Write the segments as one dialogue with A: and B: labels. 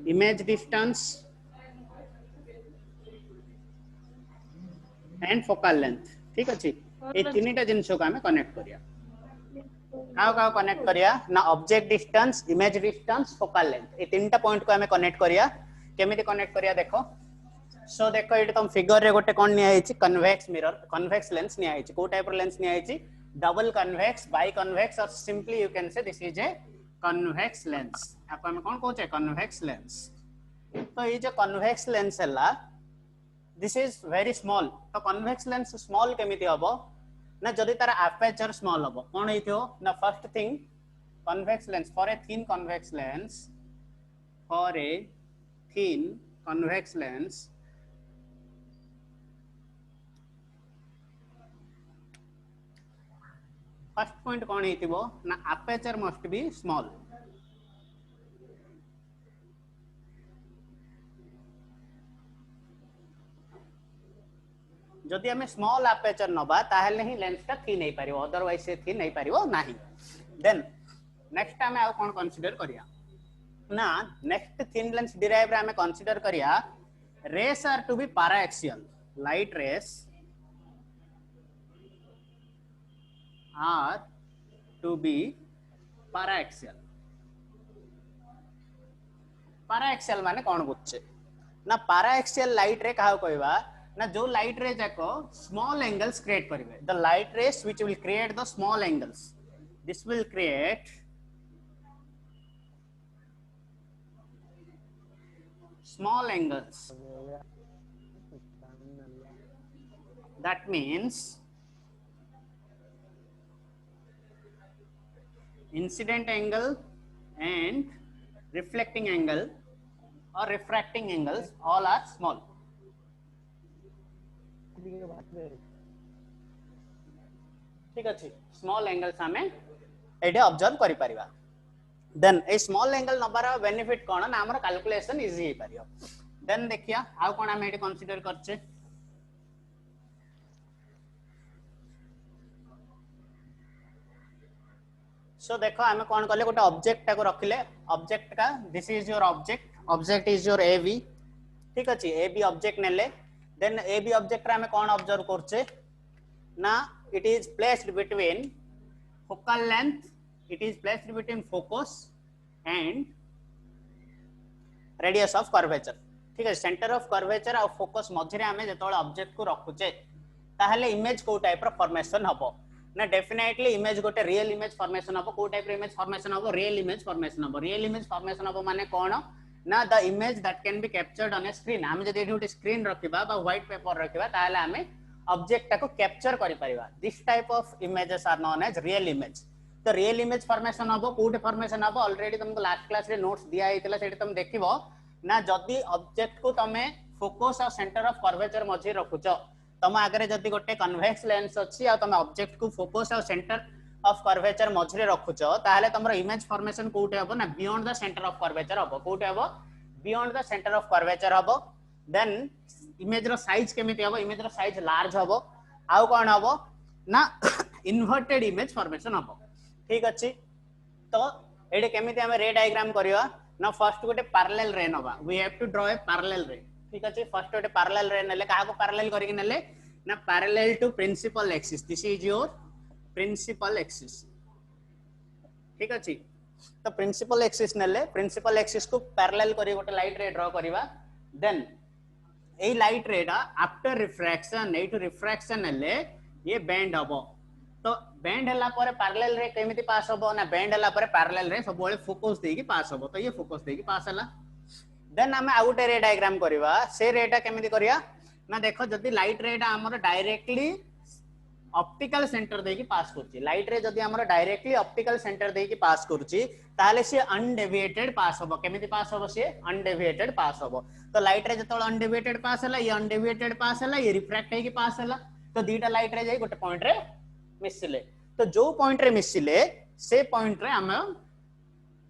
A: image distance and focal length ठीक अछि ए तीनटा जिंस को हमें कनेक्ट करिया का कनेक्ट करिया ना object distance image distance focal length ए तीनटा पॉइंट को हमें कनेक्ट करिया केमिति कनेक्ट करिया देखो सो देखो एटी तुम फिगर रे गोटे कोन निया आइछि कन्वेक्स मिरर कन्वेक्स लेंस निया आइछि को टाइप रो लेंस निया आइछि डबल कन्वेक्स बाई कन्वेक्स और simply you can say this is a convex lens आप हम कोन कहूचे कन्वेक्स लेंस तो ये जो कन्वेक्स लेंस हला दिस इज वेरी स्मॉल तो कन्वेक्स लेंस स्मॉल केमिति हबो ना जदि तार अपर्चर स्मॉल हबो कोन हेथियो ना first thing convex lens for a thin convex lens for a thin convex lens first point कोन हेथिबो ना अपर्चर मस्ट बी स्मॉल जदि हमें स्मॉल अपर्चर नबा ताहले ही लेंस टा थिन नहीं पारिबो अदरवाइज से थिन नहीं पारिबो नाही देन नेक्स्ट हमें आ कोन कंसीडर करिया ना नेक्स्ट थिन लेंस डिराइव रे हमें कंसीडर करिया rays are to be paraxial light rays are to be paraxial माने कोन बुझे ना पैराएक्सियल लाइट रे कहा कहबा ना जो लाइट रे जाको स्मॉल एंगल्स क्रिएट करिवे the light rays which will create the small angles this will create small angles that means incident angle and reflecting angle or refracting angles all are small ठीक अछि small angles हमें एडे observe करि परिबा then ए small angle नबार benefit कोन ना हमर calculation easy हे परियो then देखिया आ कोन हम एडे consider करछे सो देखो हमें कोन करले गोटे ऑब्जेक्ट को रखिले ऑब्जेक्ट का this is your object is your AB ठीक अछि एबी ऑब्जेक्ट नेले देन एबी ऑब्जेक्ट रे हमें कोन ऑब्जर्व करछे ना it is placed between focal length it is placed between focus and radius of curvature ठीक है सेंटर ऑफ कर्वेचर और फोकस मझे हमें जतोल ऑब्जेक्ट को रखुचे ताहले इमेज को टाइप रो फॉर्मेशन हबो ना डेफिनेटली इमेज गोटे रियल इमेज फॉर्मेशन हबो को टाइप रो इमेज फॉर्मेशन हबो रियल इमेज फॉर्मेशन हबो माने कोन ना the image that can be captured on A screen हम जदि एठी स्क्रीन रखिबा बा व्हाइट पेपर रखिबा ताहले हमें ऑब्जेक्ट को कैप्चर करि परिबा this type of images are known as real image तो रियल इमेज फॉर्मेशन हबो कोटे फॉर्मेशन हबो ऑलरेडी तुमको लास्ट क्लास रे नोट्स दिया हेतला सेठी तुम देखिबो ना जदी ऑब्जेक्ट को तमे फोकस और सेंटर ऑफ कर्वेचर मझे रखुचो तम आगरे जदी गोटे कन्वेक्स लेंस अछि आ तमे ऑब्जेक्ट को फोकस और सेंटर ऑफ कर्वेचर मझे रखुचो ताहले तमरो इमेज फॉर्मेशन कोटे हबो ना beyond the centre of curvature हबो कोटे हबो beyond the centre of curvature हबो देन इमेज रो साइज केमिति हबो इमेज रो साइज लार्ज हबो आउ कोन हबो ना इन्वर्टेड इमेज फॉर्मेशन हबो ठीक अछि तो एडे केमिति हमें रे डायग्राम करियो ना फर्स्ट गोटे पैरेलल रे नबा we have to draw a parallel ray ठीक अछि फर्स्ट गोटे पैरेलल रे नेले काहा को पैरेलल करिक नेले ना parallel to principal axis this is your principal axis ठीक अछि तो प्रिंसिपल एक्सिस नेले प्रिंसिपल एक्सिस को पैरेलल करी गोटे लाइट रे ड्रॉ करिवा देन ए लाइट रे दा after refraction a to refraction नेले ये बेंड हबो तो बेंड हला पर पैरेलल रे केमिति पास होबो ना बेंड हला पर पैरेलल रे सब बळे फोकस देकी पास होबो तो ये फोकस देकी पास हला देन हम आउट रे डायग्राम करबा से रेटा केमिति करिया ना देखो जदी लाइट रेटा हमर डायरेक्टली ऑप्टिकल सेंटर देकी पास करछि लाइट रे जदी हमर डायरेक्टली ऑप्टिकल सेंटर देकी पास करछि ताले से अनडेविएटेड पास होबो केमिति पास होबो से अनडेविएटेड पास होबो तो लाइट रे जतोल अनडेविएटेड पास हला ये अनडेविएटेड पास हला ये रिफ्रैक्ट हेकी पास हला तो दीटा लाइट रे जाई गोटे पॉइंट रे मिसिले तो जो पॉइंट रे मिसिले से पॉइंट रे हम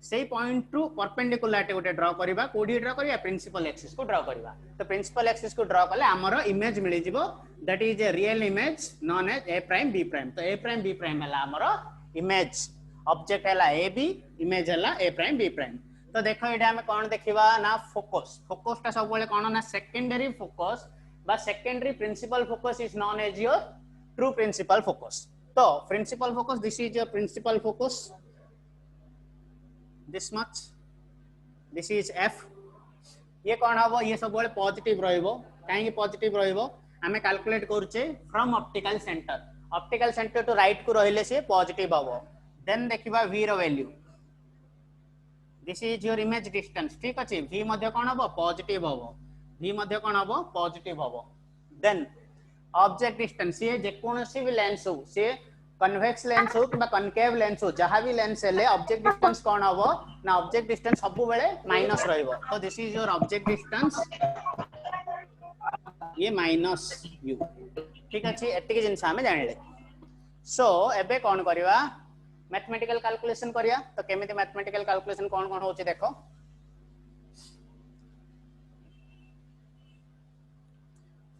A: से पॉइंट टू परपेंडिकुलर गोटे ड्रॉ करबा कोडी ड्रॉ करबा प्रिंसिपल एक्सिस को ड्रॉ करबा तो प्रिंसिपल एक्सिस को ड्रॉ करले हमरो इमेज मिली जिवो that is a real image known as A prime B prime तो ए प्राइम बी प्राइम हला हमरो इमेज ऑब्जेक्ट हैला ए बी इमेज हैला ए प्राइम बी प्राइम तो देखो एटा हमें कोन देखिबा ना फोकस फोकसटा सब बेले कोन ना सेकेंडरी फोकस बा secondary principal focus is known as your true principal focus तो principal focus this is your principal focus this much this is f ये कौन हबो ये सब बेले पॉजिटिव रहइबो काहे पॉजिटिव रहइबो हमें कैलकुलेट करूचे from optical centre to right को रहिले से पॉजिटिव हबो देन देखिबा v रो value this is your image distance ठीक अछि v मध्ये कोन हबो पॉजिटिव हबो v मध्ये कोन हबो पॉजिटिव हबो देन ऑब्जेक्ट डिस्टेंस ये जे कोनोसी भी लेंस हो से कन्वेक्स लेंस हो कि कनकेव लेंस हो जहां भी लेंस हेले ऑब्जेक्ट डिस्टेंस कोन हबो ना ऑब्जेक्ट डिस्टेंस सब बेले माइनस रहइबो तो this is your object distance ये माइनस u ठीक अछि एतिके जिंस हमें जानले सो एबे कोन करबा मैथमेटिकल कैलकुलेशन करिया तो केमिति मैथमेटिकल कैलकुलेशन कोन कोन होची देखो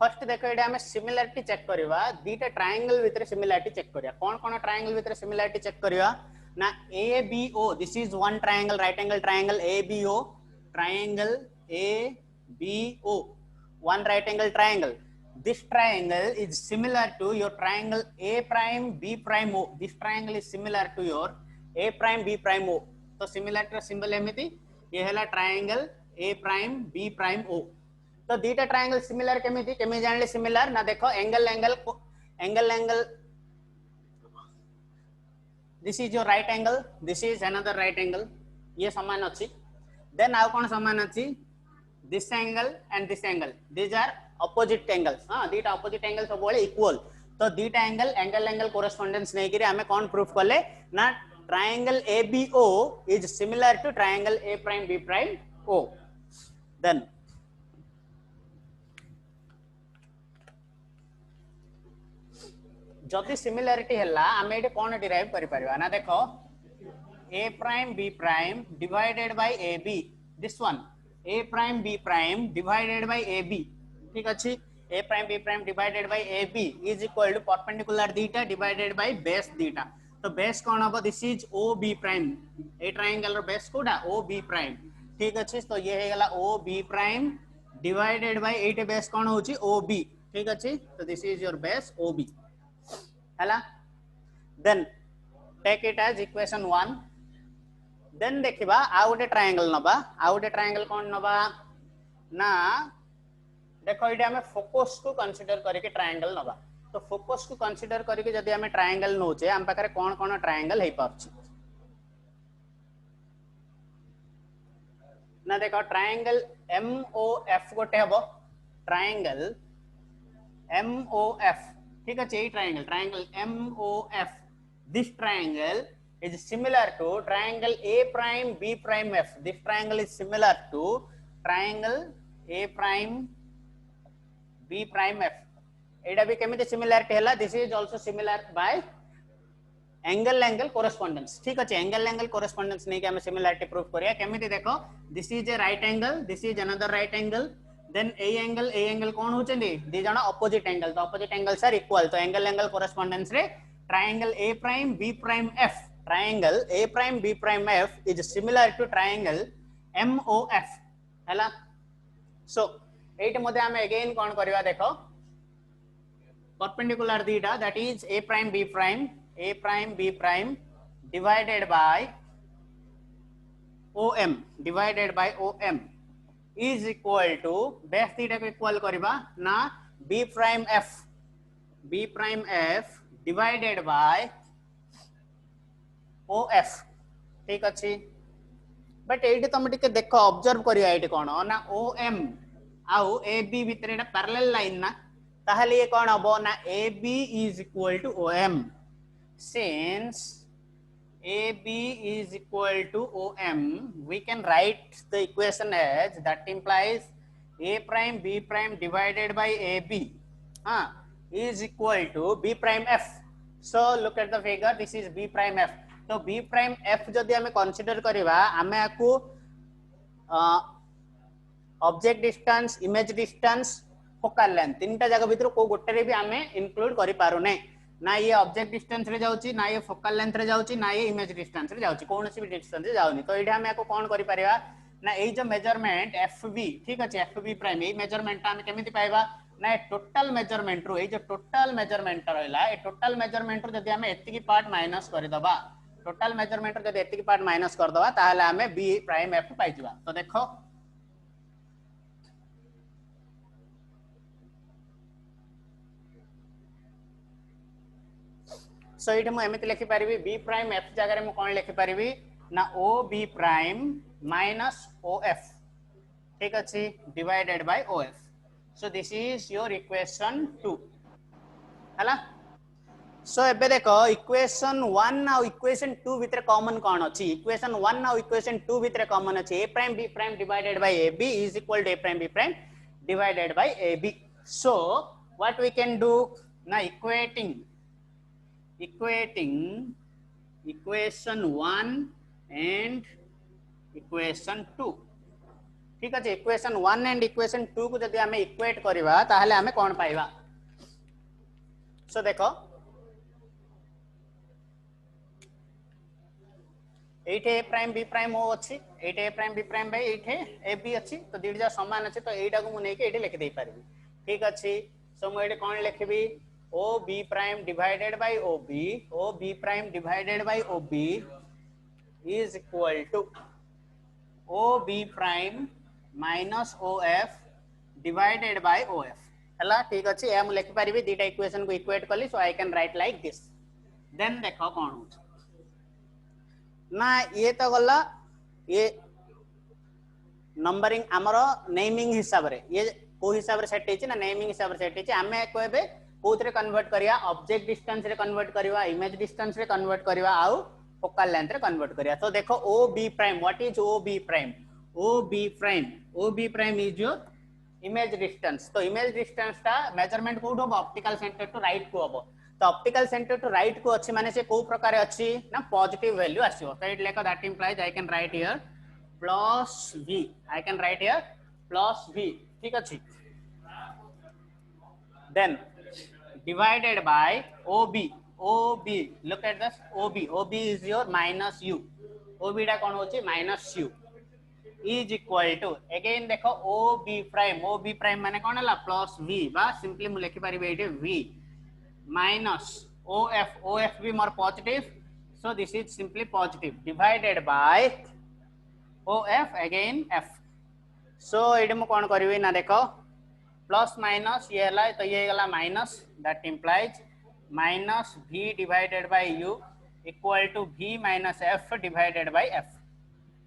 A: फर्स्ट देखो एटा हमें सिमिलरिटी चेक करबा दीटा ट्रायंगल भीतर सिमिलरिटी चेक करिया कोन ट्रायंगल भीतर सिमिलरिटी चेक करिया ना ABO this is one triangle right angle triangle ABO triangle ABO one right angle triangle this triangle is similar to your triangle A prime B prime O this triangle is similar to your A prime B prime O तो similarity symbol एमिति ये हैला triangle A prime B prime O तो दीटा triangle similar केमी जानले similar ना देखो angle this is your right angle this is another right angle ये समान अछि देन आउ कोन समान अछि this angle and this angle these are opposite angles दीटा opposite angles सब बोले equal तो दीटा angle correspondence नहीं करी हमें कौन proof कले ना triangle ABO is similar to triangle A prime B prime O then जदि सिमिलरिटी हैला हमें एटे कोन डिराइव करि परबा ना देखो A prime B prime divided by AB this one A prime B prime divided by AB ठीक अछि A prime B prime divided by AB is equal to perpendicular theta divided by base theta तो base कौन हबो this is OB prime A triangle रो base कोडा OB prime ठीक अछि तो ये हे गला OB prime divided by 8 base कौन होची OB ठीक अछि तो this is your base OB हला then take it as equation 1 then देखिबा आ गोटे ट्रायंगल नबा आ गोटे ट्रायंगल कोन नबा ना देखो इडे हमें फोकस को कंसीडर करके ट्रायंगल नबा तो फोकस को कंसीडर करके जदी हमें ट्रायंगल नोचे हम पाखरे कोन कोन ट्रायंगल हे पाछ ना देखो ट्रायंगल MOF गोटे हबो ट्रायंगल MOF ठीक अछि ए triangle MOF this triangle is similar to triangle A prime B prime F. This triangle is similar to triangle A prime B prime F. एटा भी केमिति सिमिलरिटी हैला this is also similar by angle correspondence ठीक अछि angle correspondence नै के हम similarity proof करिया केमिति देखो this is a right angle this is another right angle then a angle कोन होचंदी दी जणा ऑपोजिट एंगल तो ऑपोजिट एंगल्स आर इक्वल तो एंगल कोरेस्पोंडेंस रे triangle A prime B prime F triangle A prime B prime F is similar to triangle MOF हैला सो eight मध्ये हम अगेन कोन करबा देखो perpendicular theta that is A prime B prime divided by OM is equal to base theta को equal करबा ना B prime F divided by OF ठीक अछि बट एठी तुम टिके देखो ऑब्जर्व करिया एठी कोन ना OM आउ AB भीतर एटा पैरेलल लाइन ना ताहले ये कोन हबो ना AB is equal to OM since AB is equal to OM we can write the equation as that implies A prime B prime divided by AB is equal to B prime F so look at the figure this is B prime F तो B prime F जदि हमें consider करिवा हमें आकु object distance image distance focal length तीनटा जगह भीतर को गोटे रे भी हमें इंक्लूड करि पारो नै ना ये ऑब्जेक्ट डिस्टेंस रे जाउची ना ये फोकल लेंथ रे जाउची ना ये इमेज डिस्टेंस रे जाउची कोनोसी भी डिस्टेंस रे जाउनी तो एठी हम याको कोन करि परिबा ना ए जो मेजरमेंट एफबी ठीक अछि एफबी प्राइम ए मेजरमेंट हम केमिति पाइबा ना टोटल मेजरमेंट रो ए जो टोटल मेजरमेंट रहला ए टोटल मेजरमेंट रो जदी हम एति की पार्ट माइनस करि दबा टोटल मेजरमेंट रो जदी एति की पार्ट माइनस कर दबा ताहले हमें बी प्राइम एफ पाइ जिबा तो देखो सो इट मु एमिति लिखि परिबी b प्राइम f जगह रे मु कोन लिखि परिबी ना o b prime minus o f ठीक अछि divided by o f so this is your equation 2 हला सो एबे देखो इक्वेशन 1 आ इक्वेशन 2 भितर कॉमन कोन अछि इक्वेशन 1 आ इक्वेशन 2 भितर कॉमन अछि a prime b prime divided by ab is equal to a prime b prime divided by ab so what we can do ना equating equation 1 and equation 2 ठीक है equation 1 and equation 2 को जदि हमें equate करबा ताहले हमें कोन पाइबा सो देखो एठे a prime b prime o अछि एठे a prime b prime by एठे ab अछि तो दीडजा समान अछि तो एटा को मु नै के एठे लिख देई पारबी ठीक अछि सो मु एठे कोन लिखबी OB prime divided by OB prime divided by OB is equal to OB prime minus OF divided by OF हला ठीक अछि हम लिख परिबी दीटा इक्वेशन को इक्वेट करली so I can write like this then देखो कोन हो ना ये तो गला ये नंबरिंग हमरो नेमिंग हिसाब रे ये को हिसाब रे सेट हेछि ना नेमिंग हिसाब रे सेट हेछि हमें कहबे कोथरे कन्वर्ट करिया ऑब्जेक्ट डिस्टेंस रे कन्वर्ट करिवा इमेज डिस्टेंस रे कन्वर्ट करिवा आउ फोकल लेंथ रे कन्वर्ट करिया तो देखो OB prime what is OB prime OB prime is your image distance तो इमेज डिस्टेंस का मेजरमेंट कोड हो ऑप्टिकल सेंटर टू राइट को हो तो ऑप्टिकल सेंटर टू राइट को अछि माने से को प्रकार अछि ना पॉजिटिव वैल्यू आसीबो तो इट लेको that implies I can write here plus v I can write here plus v ठीक अछि then divided by OB look at this OB is your minus u OB टा कोन होची minus u is equal to again देखो OB prime माने कोन हला plus v बा simply मु लिखि पारिबे एटे v minus OF भी मोर positive so this is simply positive divided by OF again f so एटे मु कोन करबी ना देखो प्लस माइनस ये हला तो ये गला minus that implies minus v divided by u equal to v minus f divided by f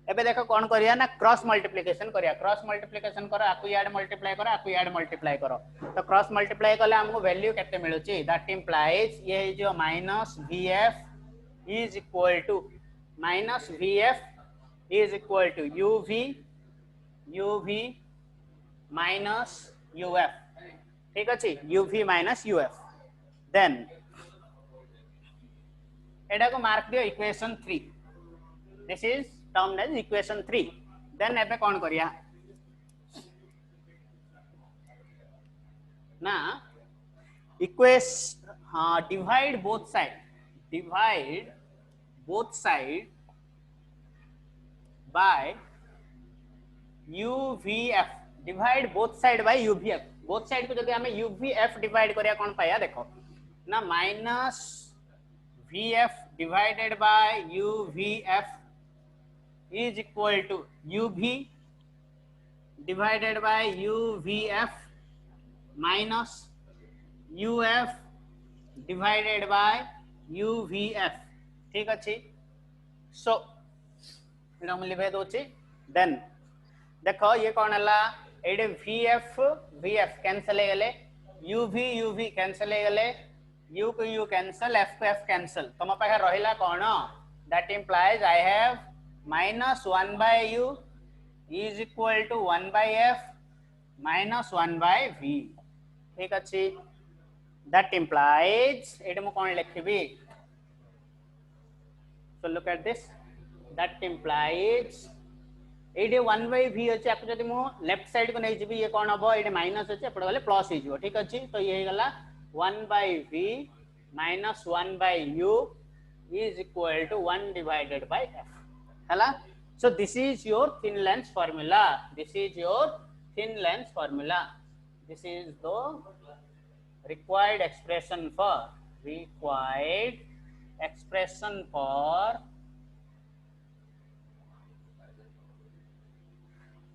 A: एबे देखो कोन करिया ना क्रॉस मल्टीप्लिकेशन करिया क्रॉस मल्टीप्लिकेशन करो आकु याड मल्टीप्लाई करो आकु याड मल्टीप्लाई करो तो क्रॉस मल्टीप्लाई करले हमको वैल्यू केते मिलुची दैट इंप्लाइज ये जो minus vf is equal to minus vf is equal to uv minus UF ठीक अछि UV माइनस UF देन एडा को मार्क दियो equation 3 this is termed as equation 3 then एबे कोन करिया ना इक्वेशन हां divide both side by UVF divide both side by UVF both side को जदि हमें UVF डिवाइड करिया कोन पाया देखो ना minus VF divided by UVF is equal to UV divided by UVF minus UF divided by UVF ठीक अछि सो एटा हम लिखे दोछि देन देखो ये कौन हला एडे VF कैंसिल हो गले UV कैंसिल हो गले U को U कैंसिल F को F कैंसिल तुम पाखे रहिला कौन that implies I have minus 1 by U is equal to 1 by F minus 1 by V ठीक अछि दैट इंप्लाइज एडे मु कौन लिखबी so look at this that implies एडे 1 बाय v अछि आपको जदि मो लेफ्ट साइड को नै जिबी ये कोन हबो एडे माइनस अछि एपड गले प्लस हे जिवो ठीक अछि तो ये गला 1 by v minus 1 by u is equal to 1 divided by f. Hala? So this is your thin lens formula. This is your thin lens formula. This is the required expression for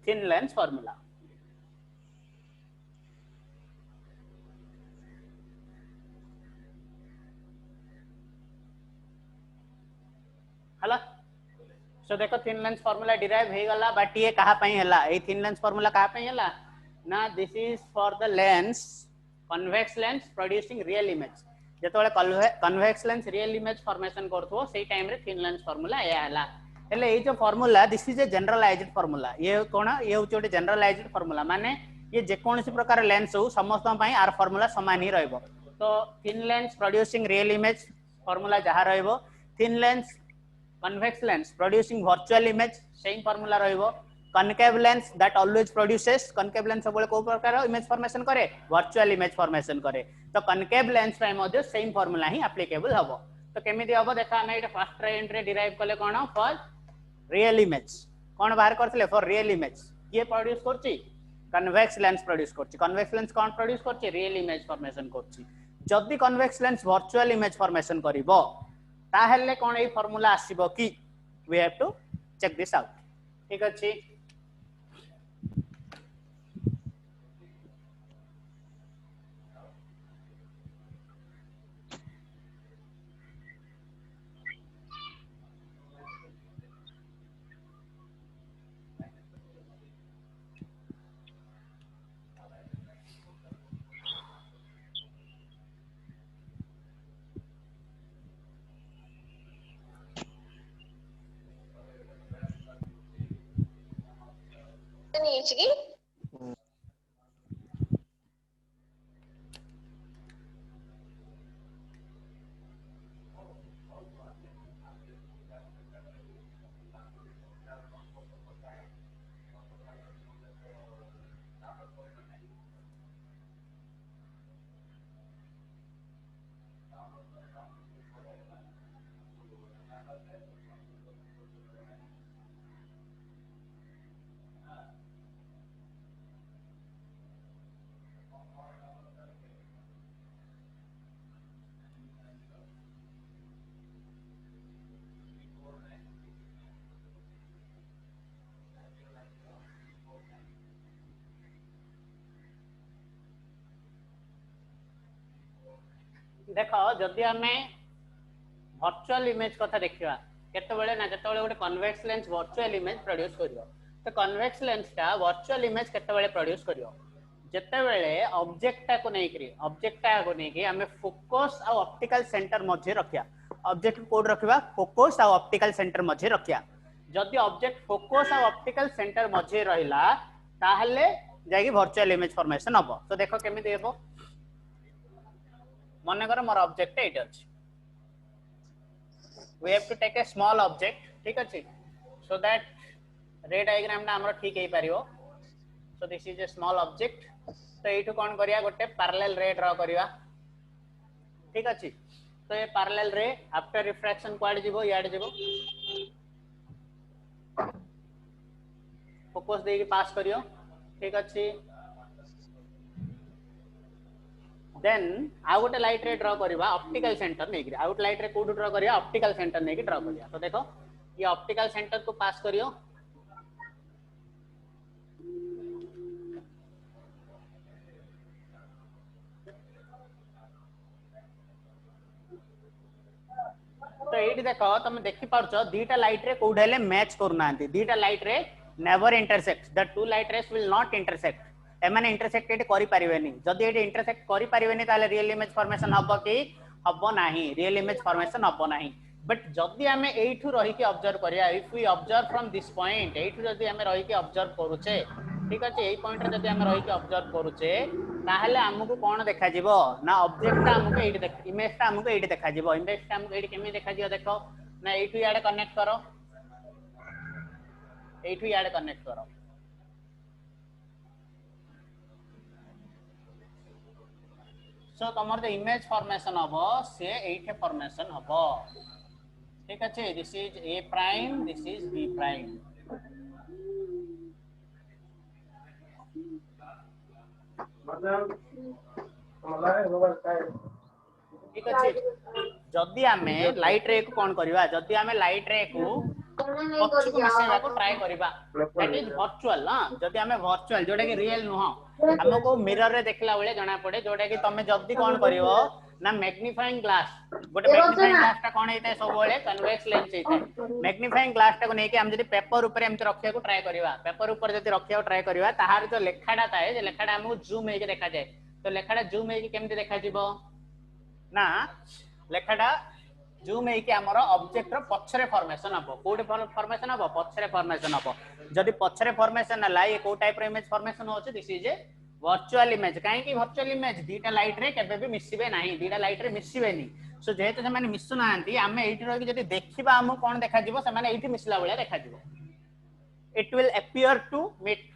A: thin lens formula. हला सो देखो thin lens formula derive हे गला but ये कहा पई हला a thin lens formula कहा पई हला ना this is for the lens convex lens producing real image जेतोले convex lens real image formation करथो सेही टाइम रे थिन लेंस फार्मूला या हला हेले ए जो formula this is a generalised formula ये कोन ये होचे ओटे जनरलाइज्ड फार्मूला माने ये जे कोनसी प्रकार लेंस हो समस्त पई आर फार्मूला समान ही रहइबो तो thin lens producing real image formula जहा रहइबो thin lens convex lens producing virtual image same formula रहिबो concave lens that always produces concave lens सबले को प्रकार इमेज फॉर्मेशन करे virtual image फॉर्मेशन करे तो concave lens रे मध्ये same formula ही applicable हबो तो केमिति हबो देखा हम एटा फर्स्ट ट्राइएंट रे डिराइव करले कोन फॉर रियल इमेज कोन बाहर करथले फॉर रियल इमेज के प्रोड्यूस करची convex lens प्रोड्यूस करची convex lens कोन प्रोड्यूस करची रियल इमेज फॉर्मेशन करची जदी convex lens virtual image formation करिवो ताहले कोन ए फार्मूला आसीबो की we have to check this out ठीक अछि
B: नीचगी
A: देखो जदि आमे वर्चुअल इमेज कथा देखिबा केतेबेले ना जेतेबेले गोटे convex lens virtual image produce करियो तो कन्वेक्स लेंस टा वर्चुअल इमेज केतेबेले प्रोड्यूस करियो जेतेबेले ऑब्जेक्ट टा को नै कि आमे फोकस आ ऑप्टिकल सेंटर मध्ये रखिया ऑब्जेक्ट कोड रखिबा फोकस आ ऑप्टिकल सेंटर मध्ये रखिया जदि ऑब्जेक्ट फोकस आ ऑप्टिकल सेंटर मध्ये रहिला ताहले जाई वर्चुअल इमेज फॉर्मेशन हबो तो देखो केमिति हेबो मन कर मोर ऑब्जेक्ट एट अछि we have to take a small object ठीक अछि so that रे डायग्राम ना हमर ठीक हे परियो so this is a small object तो एठु कोन करिया गोटे पैरेलल रे ड्रा करिया ठीक अछि तो ये पैरेलल रे आफ्टर रिफ्रैक्शन क्वाड जीवो याड जीवो फोकस दे के पास करियो ठीक अछि देन आउ गोटे लाइट रे ड्रा करबा ऑप्टिकल सेंटर नै कि out light ray code draw करिया ऑप्टिकल सेंटर नै कि ड्रा करिया तो देखो ये ऑप्टिकल सेंटर को पास करियो तो एठी देखो तुम देखि पारछो दीटा लाइट रे कोड हेले मैच करनांती दीटा light ray never intersect the two light rays will not intersect एमाने इंटरसेक्टेड करि परिबेनी जदि एटी इंटरसेक्ट करि परिबेनी ताले रियल इमेज फॉर्मेशन हबो कि हबो नाही रियल इमेज फॉर्मेशन हबो नाही बट जदि हमें एठू रही के ऑब्जर्व करिया if we observe from this point एठू जदि हमें रही के ऑब्जर्व करूचे ठीक अछि एई पॉइंट रे जदि हमें रही के ऑब्जर्व करूचे ताहले हमकु कोन देखा जिवो ना ऑब्जेक्ट हमकु एठी देख इमेज ता हमकु एठी देखा जिवो इमेज ता हमकु एठी केमि देखा जिवो देखो ना एठू याडे कनेक्ट करो एठू याडे कनेक्ट करो सो तमर जो इमेज फॉर्मेशन हबो से एठे फॉर्मेशन हबो ठीक अछि this is A prime this is B prime ठीक अछि जदि आमे लाइट रे को कोन करबा जदि आमे लाइट रे को पक्ष को मिसेबा को ट्राई करबा दैट इज वर्चुअल हां जदि आमे वर्चुअल जोटा कि रियल नुह हमको मिरर रे देखला बेले जाना पड़े जोटा कि तमे जदि कोन करिवो ना मैग्नीफाइंग ग्लास गोटे मैग्नीफाइंग ग्लास टा कोन हेता सब बेले कन्वेक्स लेंस हेता मैग्नीफाइंग ग्लास टा को नेकी हम जदि पेपर ऊपर हम रखिया को ट्राई करबा पेपर ऊपर जदि रखिया को ट्राई करबा ताहार जो लेखाडा थाए जे लेखाडा हमको जूम हेके देखा जाए तो लेखाडा जूम हेके केमति देखा जिवो ना लेखाडा जूम हेके हमर ऑब्जेक्ट रो पछरे फॉर्मेशन हबो कोडे फॉर्मेशन हबो पछरे फॉर्मेशन हबो जदि पछरे फॉर्मेशन हला ये को टाइप रो इमेज फॉर्मेशन होछ this is a virtual image काहे कि वर्चुअल इमेज दीटा लाइट रे केबे भी मिसिबे नाही दीटा लाइट रे मिसिबे नी सो जेहेतु से माने मिसु नांती हमें एठी रहि जदि देखिबा हम कोन देखा जिवो से माने एठी मिसला बळिया देखा जिवो it will appear to meet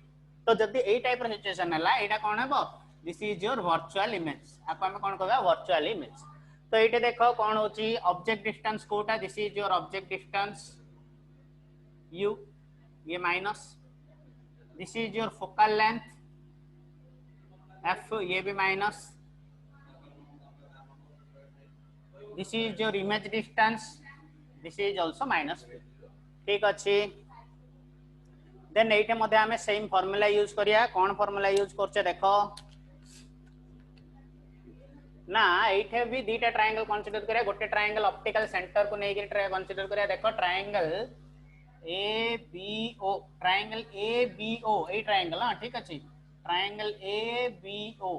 A: तो जदि ए टाइप रो सिचुएशन हला एटा कोन हेबो this is your virtual image आपको हम कोन कहबा वर्चुअल इमेज तो ये देखो कौन होची ऑब्जेक्ट डिस्टेंस कोटा this is your object distance u ये minus this is your focal length f ये भी minus this is your image distance this is also minus ठीक अच्छी देन एटे मध्ये हमें सेम फार्मूला यूज करिया कौन फार्मूला यूज करछे देखो ना एठे भी दीटा ट्रायंगल कंसीडर करिया गोटे ट्रायंगल ऑप्टिकल सेंटर को नै कंसीडर करिया देखो triangle A B O triangle A B O ए ट्रायंगल हां ठीक अछि triangle A B O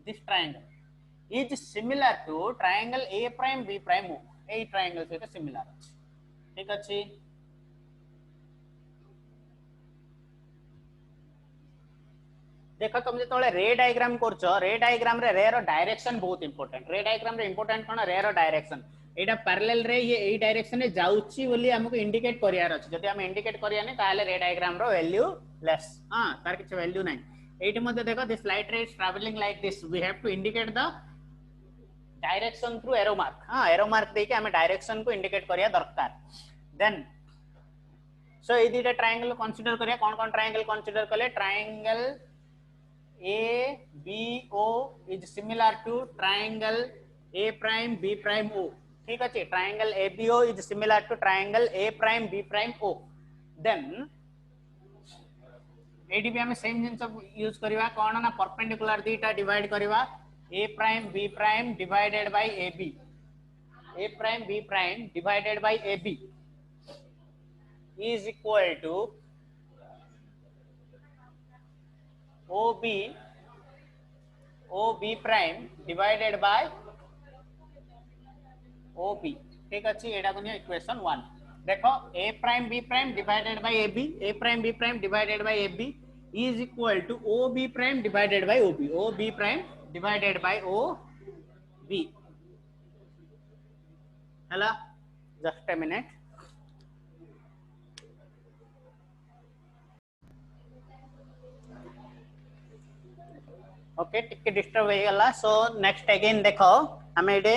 A: this triangle is similar to triangle A prime B prime O ए ट्रायंगल से सिमिलर अछि ठीक अछि देखो तुम जो रे डायग्राम करछ रे डायग्राम रे रो डायरेक्शन बहुत इंपोर्टेंट रे डायग्राम रे इंपोर्टेंट कोन रे रो डायरेक्शन एटा पैरेलल रे ये ए डायरेक्शन रे जाउची बोली हमको इंडिकेट करियार अछि जदि हम इंडिकेट करिया नै ताले रे डायग्राम रो वैल्यू लेस हां तार किछ वैल्यू नै एटी मध्ये देखो this light ray is travelling like this we have to indicate the direction through arrow mark हां एरो मार्क देके हमें डायरेक्शन को इंडिकेट करिया दरकार देन सो ए दीटा ट्रायंगल कंसीडर करिया कोन ट्रायंगल कंसीडर कले triangle A B O is similar to triangle A prime B prime O ठीक अछि triangle A B O is similar to triangle A prime B prime O then एडी भी हमें same things use करबा कोन ना perpendicular दीटा divide करबा A prime B prime divided by AB A prime B prime divided by AB is equal to OB prime divided by OB ठीक अछि एडा को इक्वेशन 1 देखो A prime B prime divided by AB A prime B prime divided by AB is equal to OB prime divided by OB OB prime divided by OB हला just a minute okay टिके disturb हो गला so next again देखो हमें एडे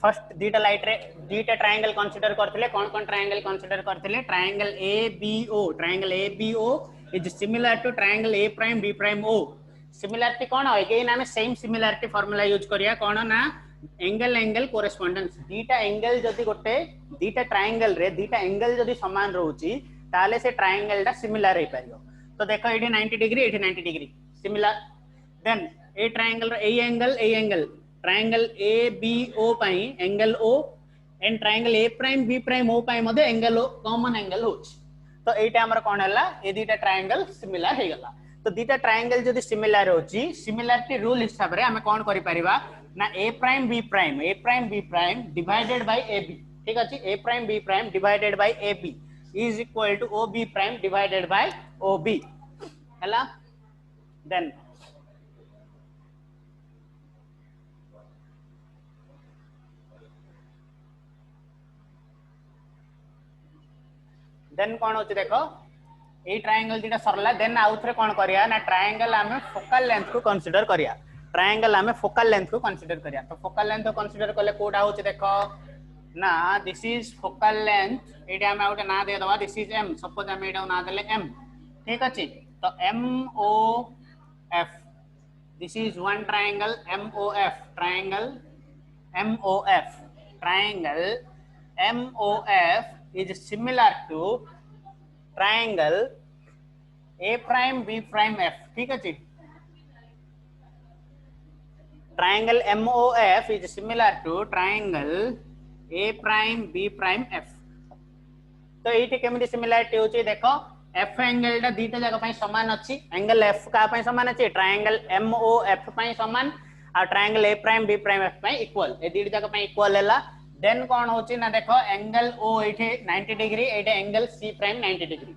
A: first दीटा light रे दीटा triangle consider करथिले कोन triangle consider करथिले triangle A B O is similar to triangle A prime B prime O similarity कोन अगेन हमें सेम सिमिलरिटी फार्मूला यूज करिया कोन ना एंगल कोरेस्पोंडेंस दीटा एंगल जदी गोटे दीटा ट्रायंगल रे दीटा एंगल जदी समान रहउची ताले से ट्रायंगल टा सिमिलर हे परियो तो देखो एडी 90 डिग्री एडी 90 degree similar then a triangle triangle A B O पाई angle O and triangle A prime B prime O पाई मध्ये angle O common angle होच तो एटा हमर कोन हला ए दीटा ट्रायंगल सिमिलर हे गला तो दीटा ट्रायंगल जदी सिमिलर होची सिमिलरिटी रूल हिसाब रे हमें कोन करि परिबा ना A prime B prime divided by AB ठीक अछि A prime B prime divided by AB is equal to OB prime divided by OB हला then कौन होची देखो ए ट्रायंगल दीटा सरला देन आउ थरे कोन करिया ना ट्रायंगल हमें फोकल लेंथ को कंसीडर करिया ट्रायंगल आमे फोकल लेंथ को कंसीडर करिया तो फोकल लेंथ को कंसीडर करले कोडा होची देखो ना दिस इज फोकल लेंथ एटा आमे आउटे ना दे दवा दिस इज एम सपोज आमे एटा ना देले एम ठीक अछि तो M O F this is one triangle M O F triangle M O F triangle MOF is similar to triangle A prime B prime F ठीक है triangle MOF is similar to triangle A prime B prime F तो ये केमिति similarity होची देखो F angle टा दीटा जगह पई समान अछि एंगल F का पई समान अछि ट्रायंगल MOF पई समान आ triangle A prime B prime F पई इक्वल ए दीटा जगह पई इक्वल हैला देन कोन होची ना देखो एंगल O एठे 90 डिग्री एठे एंगल C प्राइम 90 डिग्री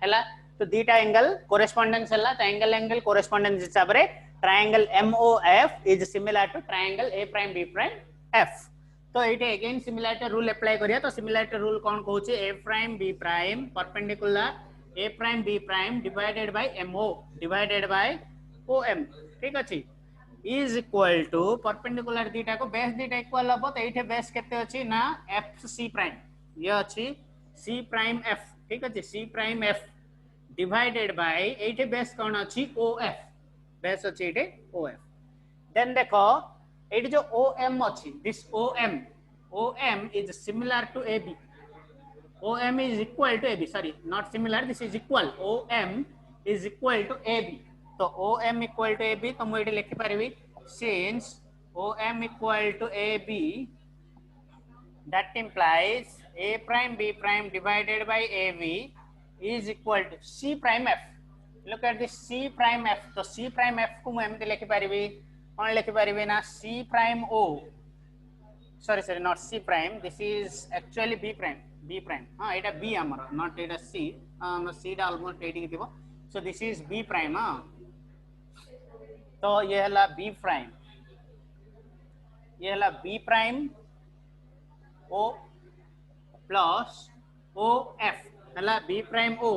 A: हैला तो दीटा एंगल कोरेस्पोंडेंस हैला तो एंगल कोरेस्पोंडेंस हिसाब रे triangle MOF is similar to triangle A prime B prime F तो एठे अगेन सिमिलरिटी रूल अप्लाई करिया तो सिमिलरिटी रूल कोन कहूची A prime B prime perpendicular A prime B prime divided by MO divided by OM ठीक अछि is equal to perpendicular दीटा को बेस दीटा इक्वल हबो तो एठे बेस केते अछि ना FC प्राइम ये अछि C प्राइम F ठीक अछि C prime F divided by एठे बेस कोन अछि OF बेस अछि एठे OF देन देखो एठी जो OM अछि this OM is similar to AB OM is equal to AB sorry not similar this is equal OM is equal to AB तो OM equal to AB तो मु एठी लिखि परबी since OM equal to AB that implies A prime B prime divided by AB is equal to C prime F look at this C prime F तो C prime F को मु एमति लिखि परबी कोन लिखि परबी ना C prime O sorry not C prime this is actually B prime हां एटा B हमर not एटा C C दा almost एटी कि थिबो so this is B prime हां तो ये हला B प्राइम ये हला B prime O plus OF हला B prime O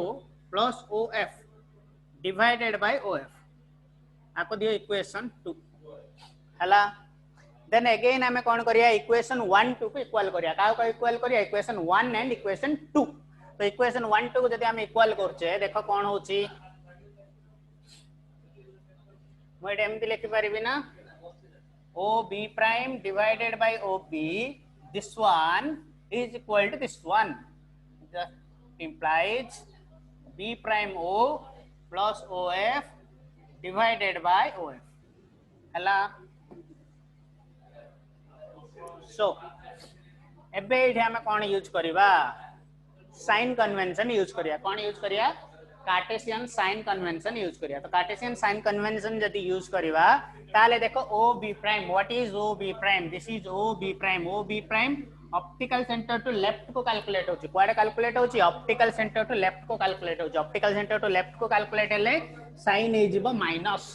A: plus OF divided by OF आको दियो इक्वेशन 2 हला देन अगेन हमें कोन करिया इक्वेशन 1 2 को इक्वल करिया का को इक्वल करिया इक्वेशन 1 एंड इक्वेशन 2 तो इक्वेशन 1 2 को जदी हम इक्वल करछे देखो कोन होची मैं एमती लिखि पारिबी ना OB prime divided by OB this one is equal to this one just implies B prime O plus OF divided by OF हला so एबे एठी हमें कोन यूज करिबा साइन कन्वेंशन यूज करिया कोन यूज करिया कार्टेशियन साइन कन्वेंशन यूज करिया तो कार्टेशियन साइन कन्वेंशन जदी यूज करिवा ताले देखो OB prime what is OB prime this is OB prime optical centre to left को कैलकुलेट होची क्वाड कैलकुलेट होची ऑप्टिकल सेंटर टू लेफ्ट को कैलकुलेट होची ऑप्टिकल सेंटर टू लेफ्ट को कैलकुलेट हेले साइन ए जिवो माइनस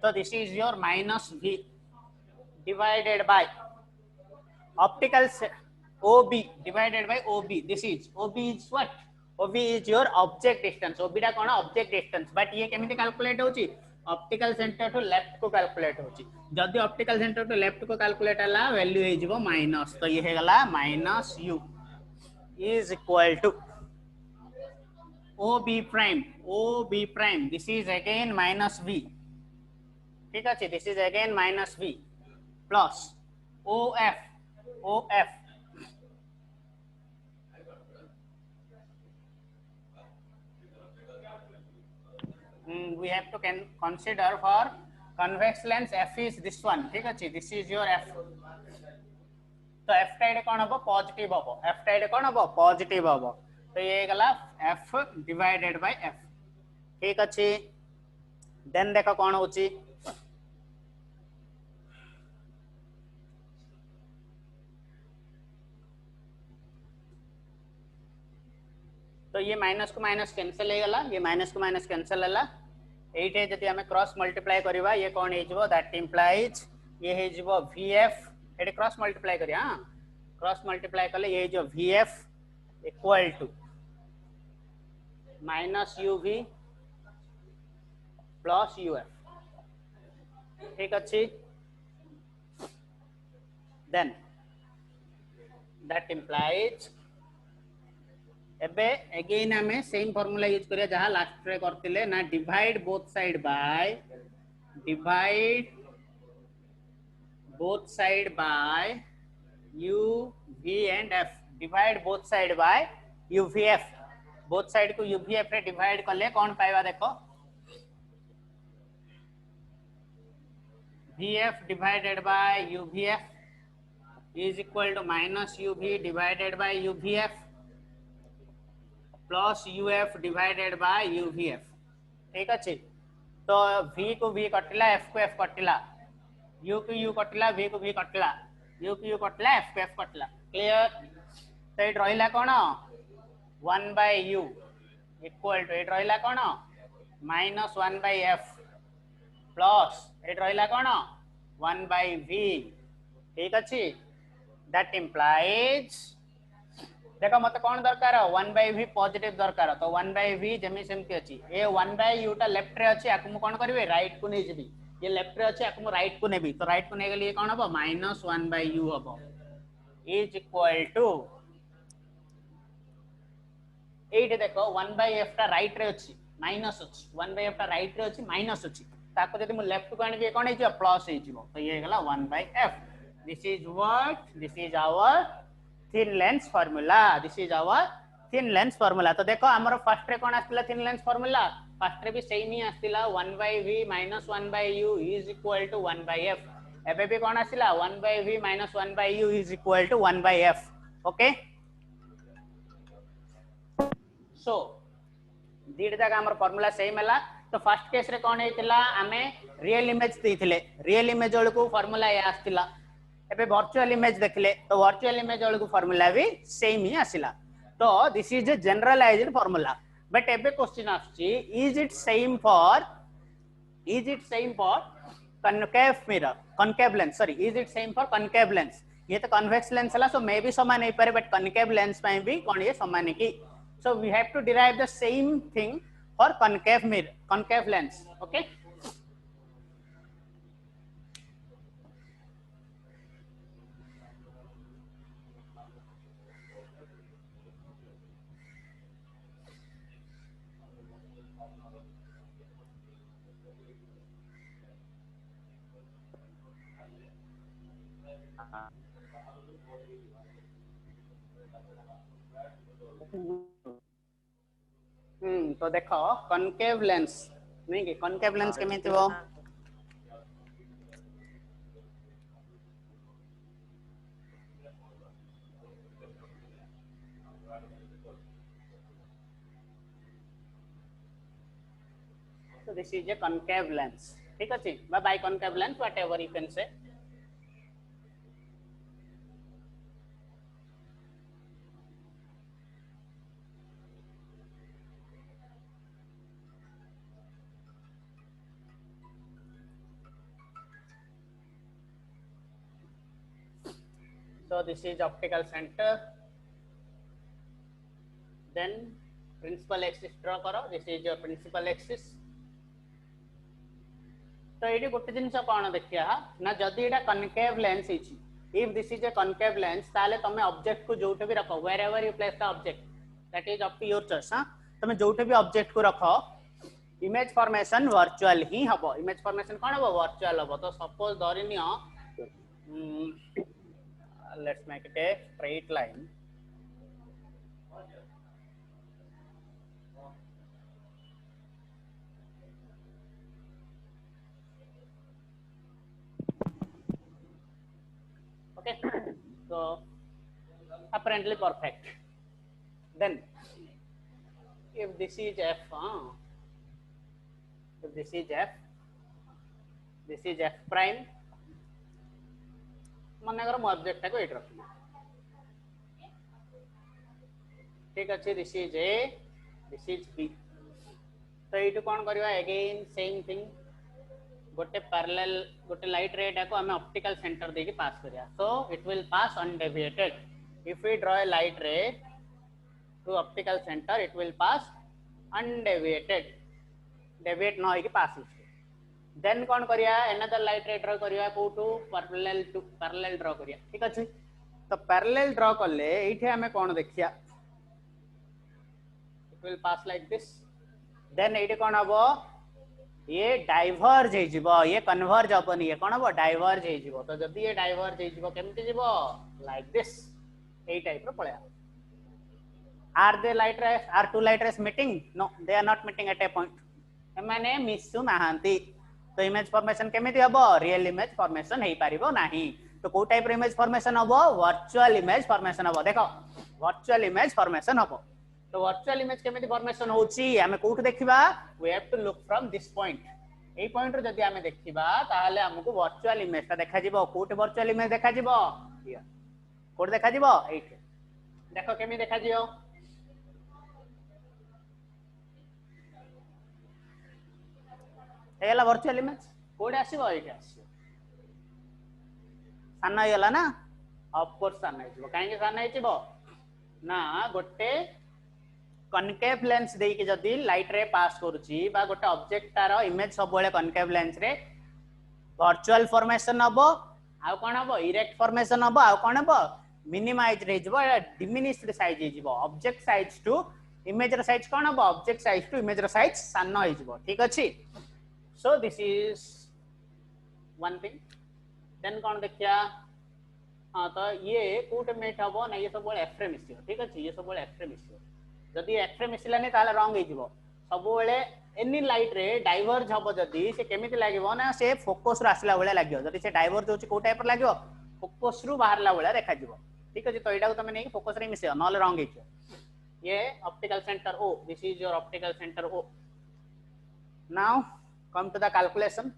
A: तो this is your minus V divided bye optical OB divided by OB this is OB is what OB is your object distance OB टा कोन object distance but ये केमिति calculate होची optical centre to left को calculate होची जदी optical centre to left को calculate हला value हे जिवो माइनस तो ये हे गला minus U is equal to OB prime this is again minus V ठीक अछि this is again minus V plus OF we have to consider for convex lens F is this one ठीक अछि this is your F तो F Tide कोन हबो positive हबो F Tide कोन हबो positive हबो तो ये गला F डिवाइडेड बाय F ठीक अछि देन देखो कोन होची तो ये माइनस को माइनस कैंसिल हे गला ये माइनस को माइनस कैंसिल हला एठे जति हमें क्रॉस मल्टीप्लाई करबा ये कोन हे जबो दैट इंप्लाइज ये हे जबो VF एठे क्रॉस मल्टीप्लाई करिया हां क्रॉस मल्टीप्लाई करले ये जो VF equal to minus UV plus UF ठीक अच्छी then that implies एबे अगेन हमें सेम फार्मूला यूज करिया जहां लास्ट रे करथिले ना divide both side by u v and f divide both side by u v f both side को u v f रे डिवाइड करले कोन पाइबा देखो v f divided by u v f is equal to minus u v divided by u v f plus u f divided by u v f ठीक अच्छे तो v को v कटिला f को f कटिला u को u कटिला v को v कटिला u को u कटिला f को f कटिला clear तो ये रहिला कोन 1 by u इक्वल टू ये रहिला कोन माइनस 1 by f प्लस ये रहिला कोन 1 by v ठीक अच्छे दैट इंप्लाइज देखो मत कौन दरकार 1 by v पॉजिटिव दरकार तो 1 by v जेमी सेमती अछि ए 1 by u टा लेफ्ट रे अछि आकु मु कोन करबे राइट को नै जेबी ये लेफ्ट रे अछि आकु मु राइट को नेबी तो राइट को नै गेली कोन हबो माइनस 1 by u हबो इज इक्वल टू एटे देखो 1 by f टा राइट रे अछि माइनस अछि 1 by f टा राइट रे अछि माइनस अछि ताको जदि मु लेफ्ट को आनिबे कोन हे जिवो प्लस हे जिवो तो ये गेला 1 by f this is our thin lens formula this is our thin lens formula तो देखो हमर फर्स्ट रे कोन आस्तिला thin lens formula first ray भी same he आस्तिला 1 by v minus 1 by u is equal to 1 by f एबे भी कोन आस्तिला 1 by v minus 1 by u is equal to 1 by f okay so दीड तक हमर formula same हला तो first case रे कोन हेतिला हमें रियल इमेज देथिले रियल इमेज वाला को फार्मूला या आस्तिला एबे वर्चुअल इमेज देखले तो वर्चुअल इमेज वाला को फार्मूला भी सेम ही आसिला तो this is a generalised formula but एबे क्वेश्चन आछि is it same for concave mirror concave lens sorry is it same for concave lens ये तो कन्वेक्स लेंस हला सो मे भी समान नहीं पारे बट कॉनकेव लेंस में भी कोन ये समान है कि so we have to derive the same thing for concave mirror concave lens okay तो देखो कॉनकेव लेंस नहीं कि कॉनकेव लेंस केमिति हो so this is a concave lens ठीक अछि बा biconcave lens whatever you can say so this is optical center then principal axis draw करो this is your principal axis तो ये गोटे जिनस कौन देखिया ना जदि एटा कनकेव लेंस इछि if this is a concave lens ताले तमे ऑब्जेक्ट को जोटे भी रखो wherever you place the object that is up to your choice हां तमे जोटे भी ऑब्जेक्ट को रखो इमेज फॉर्मेशन वर्चुअल ही हबो इमेज फॉर्मेशन कोन हबो वर्चुअल हबो तो suppose धरिनियो let's make it a straight line okay so apparently perfect then if this is f if this is f prime मन कर ऑब्जेक्ट को एट रखना ठीक अच्छे this is A this is B तो ये कौन करवा अगेन सेम थिंग गोटे पैरेलल गोटे लाइट रे को हमें ऑप्टिकल सेंटर देके पास करिया so it will pass undeviated if we draw a light ray to optical centre it will pass undeviated deviate न होके पास देन कौन करिया अनदर लाइट रे ड्रॉ करिया कोटू पैरेलल ड्रॉ करिया ठीक अछि तो पैरेलल ड्रॉ करले एठी हमें कौन देखिया it will pass like this then एठी कौन हबो ये डाइवर्ज हे जिवो ये कन्वर्ज हबनी ये कौन हबो डाइवर्ज हे जिवो तो जदी ये डाइवर्ज हे जिवो केमति जिवो लाइक दिस ए टाइप रो पळया are two light rays meeting no they are not meeting at a point एमाने मिसु नाहांती तो इमेज फॉर्मेशन केमिति हबो रियल इमेज फॉर्मेशन हेई पारिबो नाही तो को टाइप रो इमेज फॉर्मेशन हबो वर्चुअल इमेज फॉर्मेशन हबो देखो वर्चुअल इमेज फॉर्मेशन हबो तो वर्चुअल इमेज केमिति फॉर्मेशन होची हमें कोठ देखिबा we have to look from this point A point रो जदी हमें देखिबा ताहाले हमकु वर्चुअल इमेज ता देखा जिवो कोठ वर्चुअल इमेज देखा जिवो हियर कोठ देखा जिवो एठी देखो केमि देखा जिवो एला वर्चुअल इमेज कोड आसीबो एठी आसीबो साना हैला ना ऑफ कोर्स साना हैजिबो काहे साना हैजिबो ना गोटे कनकेव लेंस देई के जदी लाइट रे पास करूची बा गोटे ऑब्जेक्ट तार इमेज सब बेले कनकेव लेंस रे वर्चुअल फॉर्मेशन हबो आ कोन हबो इरेक्ट फॉर्मेशन हबो आ कोन हबो मिनिमाइज रे जिवो डिमिनिश्ड साइज हैजिबो ऑब्जेक्ट साइज टू इमेज रो साइज कोन हबो ऑब्जेक्ट साइज टू इमेज रो साइज साना हैजिबो ठीक अछि so this is one thing then कौन देखिया हाँ तो ये कोट मेट हबो ना ये सब बोले एफ रे मिसियो ठीक अछि ये सब बोले एफ रे मिसियो जदी एफ रे मिसिलानी ताले रंग हे जिवो सब बेले एनी लाइट रे डाइवर्ज हबो जदी से केमिति लागिवो ना से फोकस रो आसला बेले लागियो जदी से डाइवर्ज होची को टाइप रो लागियो फोकस रो बाहरला बेले देखा जिवो ठीक अछि तो एटा को तमे नै फोकस रे मिसियो नले रंग हेचो ये optical centre O this is your optical centre O now come to the calculation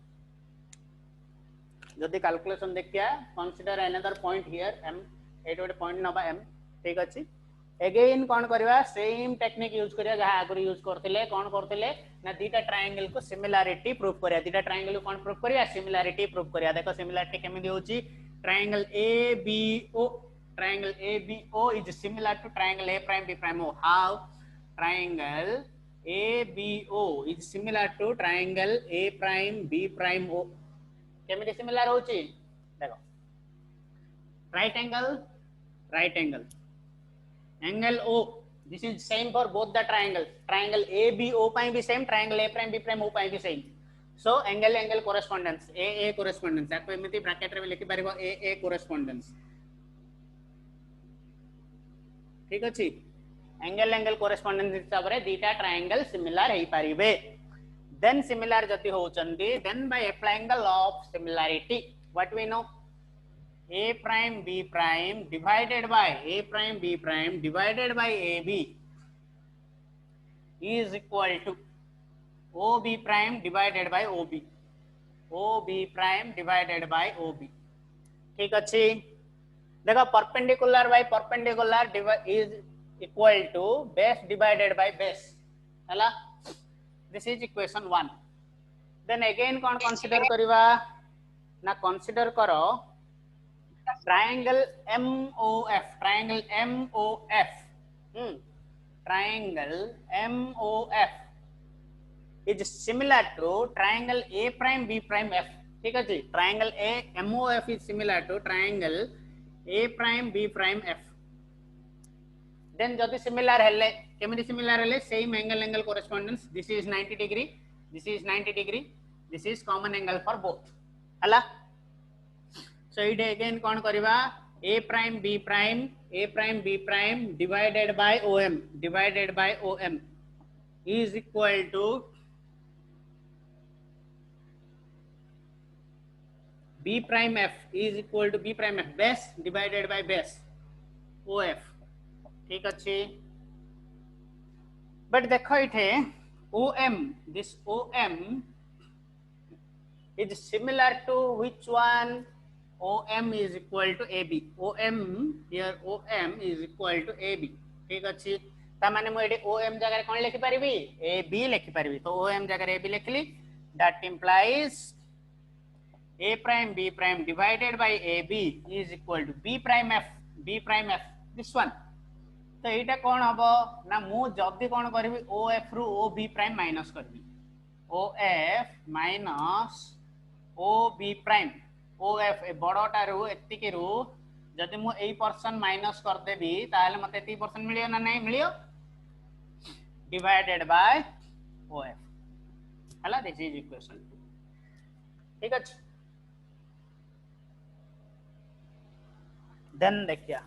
A: जदी कैलकुलेशन देखिया consider another point here m एट गोटे पॉइंट नबा m ठीक अछि अगेन कोन करबा सेम टेक्निक यूज करिया जहा आगर यूज करथिले कोन करथिले ना दीटा ट्रायंगल को सिमिलरिटी प्रूफ करिया दीटा ट्रायंगल को कोन प्रूफ करिया सिमिलरिटी प्रूफ करिया देखो सिमिलरिटी केमिति होची triangle ABO is similar to triangle A prime B prime O how triangle ABO is similar to triangle A prime B prime O केमिति similar होची देखो right angle angle O this is same for both the triangles triangle ABO पाई भी same triangle A prime B prime O पाई भी same so angle correspondence AA correspondence याको एमिति bracket रे लिखि परिबो AA correspondence ठीक अछि एंगल कोरेस्पोंडेंस हिसाब रे दीटा ट्रायंगल सिमिलर हेई परिबे देन सिमिलर जति होचंदी then by applying the law of similarity what we know a prime b prime divided by ab is equal to ob prime divided by ob ठीक अछि देखो perpendicular by perpendicular is equal to base divided by base हला this is equation 1 then again कौन consider करिवा ना consider करो triangle MOF triangle MOF is similar to triangle A prime B prime F ठीक है जी triangle MOF is similar to triangle A prime B prime F then जदि similar हेले केमिति similar हेले same angle correspondence this is 90 degree this is common angle for both हला so it again कोन करबा a prime b prime divided by om is equal to b prime f is equal to b prime f base divided by base of ठीक अच्छे but देखो इथे OM this OM is similar to which one OM is equal to AB OM here OM is equal to AB ठीक अच्छे ता माने मो AD OM जगह रे कोन लिखि परिबी AB लिखि परिबी तो OM जगह रे AB लिखली that implies A prime B prime divided by AB is equal to B prime F this one तो एटा कोन हबो ना मु जदी कोन करबी OF रु OB प्राइम माइनस करबी OF minus OB prime OF ए बड़टारू एतिकिरू जदि मु एई पर्सन माइनस कर देबी ताहले मते एति पर्सन मिलियो ना नहीं मिलियो डिवाइडेड बाय OF हला दिस इज इक्वेशन 2 ठीक अछि देन देखिया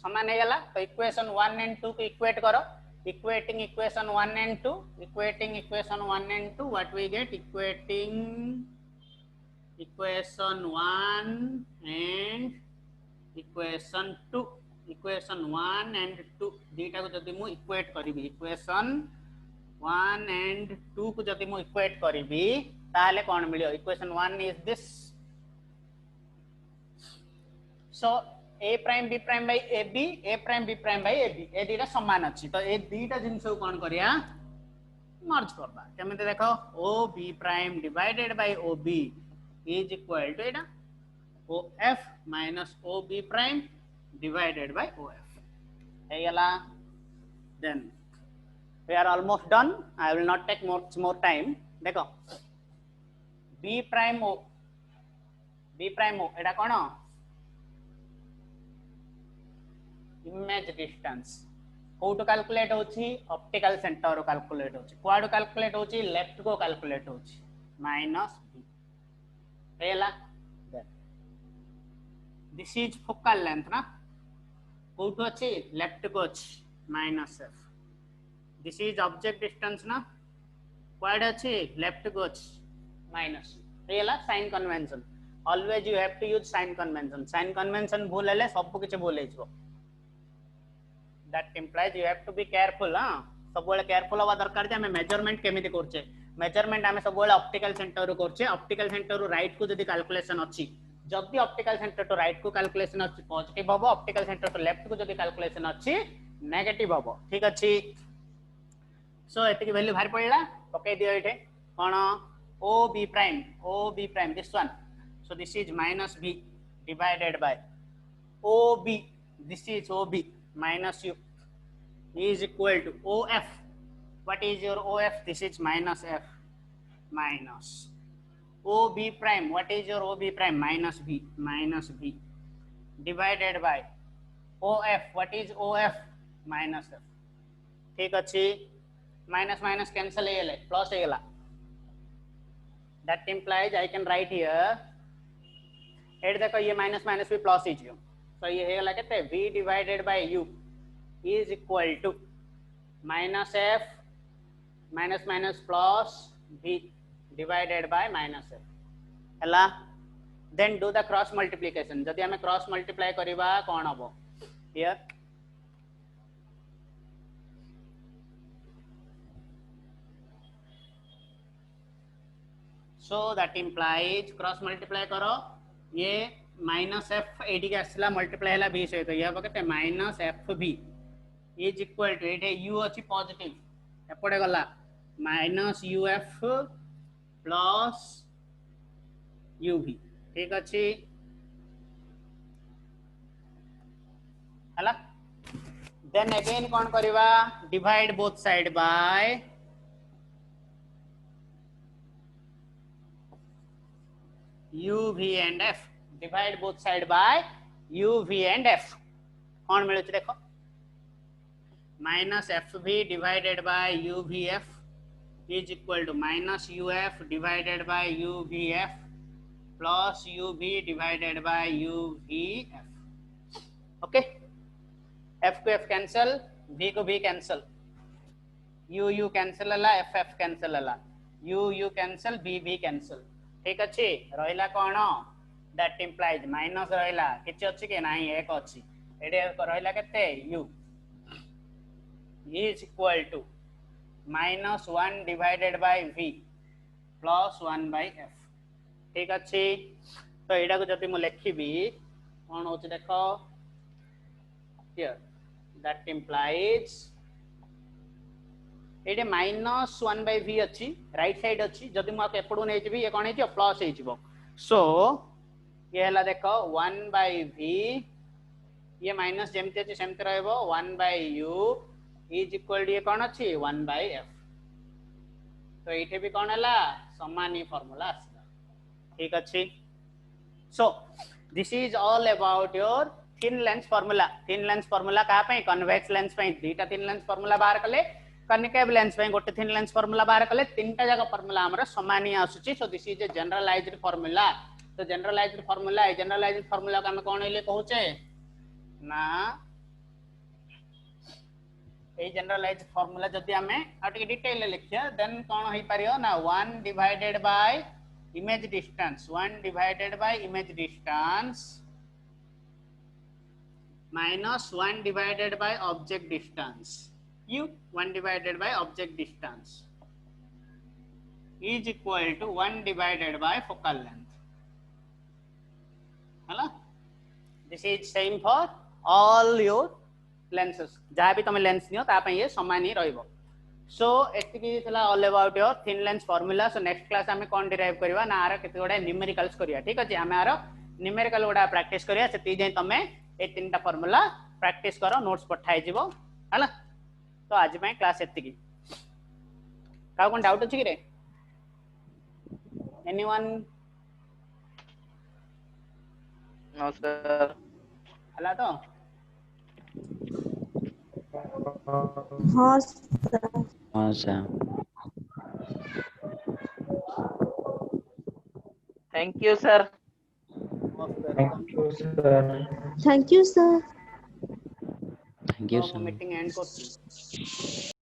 A: समान है गला तो इक्वेशन 1 एंड 2 को इक्वेट करो equating equation 1 and 2 equating equation 1 and 2 what we get equating equation 1 and equation 2 equation 1 and 2 दीटा को जदि मु इक्वेट करिवि equation 1 and 2 को जदि मु इक्वेट करिवि ताले कोन मिलियो equation 1 is this so a prime b prime by ab a prime b prime by ab ए दीटा समान अछि तो ए दीटा जिंस को कोन करिया मर्ज करबा केमिते देखो ob prime divided by ob is equal to Etah of minus ob prime divided by of हे गला then we are almost done I will not take much more time देखो b prime o एटा कोन image distance कोटो calculate होची optical centre रो calculate होची क्वाड calculate होची लेफ्ट को कैलकुलेट होची माइनस b हेला दिस इज फोकल लेंथ ना कोटो अछि लेफ्ट को अछि minus f this is object distance ना क्वाड अछि लेफ्ट को अछि माइनस हेला sign convention always you have to use sign convention भूल हेले सब किछ भूल हेजबो that implies you have to be careful सब बेले केयरफुल हवा दरकार जे हमें मेजरमेंट केमिति करछे मेजरमेंट हमें सब बेले ऑप्टिकल सेंटर रो करछे ऑप्टिकल सेंटर रो राइट को जदी कैलकुलेशन अछि जदी ऑप्टिकल सेंटर टू राइट को कैलकुलेशन अछि पॉजिटिव हबो ऑप्टिकल सेंटर टू लेफ्ट को जदी कैलकुलेशन अछि नेगेटिव हबो ठीक अछि सो एति की वैल्यू भार पड़ला पके दियो एठे कोन OB prime this one so this is minus b divided by OB this is OB minus u is equal to OF. What is your OF? This is minus F minus OB prime. What is your OB prime? Minus B divided by OF. What is OF? Minus F. ठीक अच्छी minus minus cancel है ले plus है गला. That implies I can write here. Head देखो ये minus minus भी plus ही जियो. तो ये है कहते हैं v divided by u is equal to minus f minus minus plus v divided by minus f हला then do the cross multiplication जदि हमें cross multiply करिबा कोन हबो here so that implies cross multiply करो ये माइनस एफ एडी के आसला multiply हला बी सहित या बकते minus F B is equal to एटे यू अछि पॉजिटिव एपडे गला minus U F plus U B ठीक अछि हला देन अगेन कोन करबा divide both side by u v and f divide both side by u v and f कौन मिलुछ देखो minus f v divided by u v f is equal to minus u f divided by u v f plus u v divided by u v f okay f को f cancel v को v cancel u cancel हला f f cancel हला u cancel v v cancel ठीक अच्छी रहिला कौन that implies minus रहिला किछि अछि के नाही एक अछि एडे रहिला केते u is equal to minus 1 divided by v plus 1 by f ठीक अच्छी तो एडा को जति मु लिखिबी कोन होछि देखो here that implies एडे माइनस 1 by v अच्छी राइट साइड अच्छी जदि मु एपडू नै जिवि ये कोन हेजियो प्लस हे जिवो सो ये हला देखो 1 by v ये माइनस जेमते अछि सेमते रहबो 1 by u इज इक्वल ये कोन अछि 1 by f तो ये भी कौन है समान ही फॉर्मूला आसला ठीक अच्छी सो this is all about your thin lens formula कहा पे कन्वेक्स लेंस पे दीटा थिन लेंस फॉर्मूला बाहर कले कनिकेव लेंस पे गोटे थिन लेंस फॉर्मूला बाहर कले तीनटा जगह फॉर्मूला हमर समान ही आसुची so this is a generalised formula तो जनरलाइज्ड फॉर्मूला का हम कोन ले कहूचे ना ए जनरलाइज्ड फॉर्मूला जदी हमें आटे डिटेल ले लिखिया देन कोन होई परियो ना 1 divided by image distance minus 1 divided by object distance u 1 divided by object distance is equal to 1 divided by focal length है this is same for all your lenses जहाँ भी तुम लेंस नियो ता ये समान ही रहिबो सो एतिकी थला all about your thin lens formula so next class हमें कोन डिराइव करबा ना आरो केते गोडा न्यूमेरिकल्स करिया ठीक अछि हमें आरो न्यूमेरिकल गोडा प्रैक्टिस करिया सेति जे तमे ए तीनटा फार्मूला प्रैक्टिस करो नोट्स पठाई जीवो हला तो आज में क्लास एतिकी का कोन डाउट अछि कि रे एनीवन
C: नो सर
A: हला तो
D: हाँ सर
E: हाँ sir
C: thank you sir
D: thank you sir
E: thank you sir
A: meeting and कर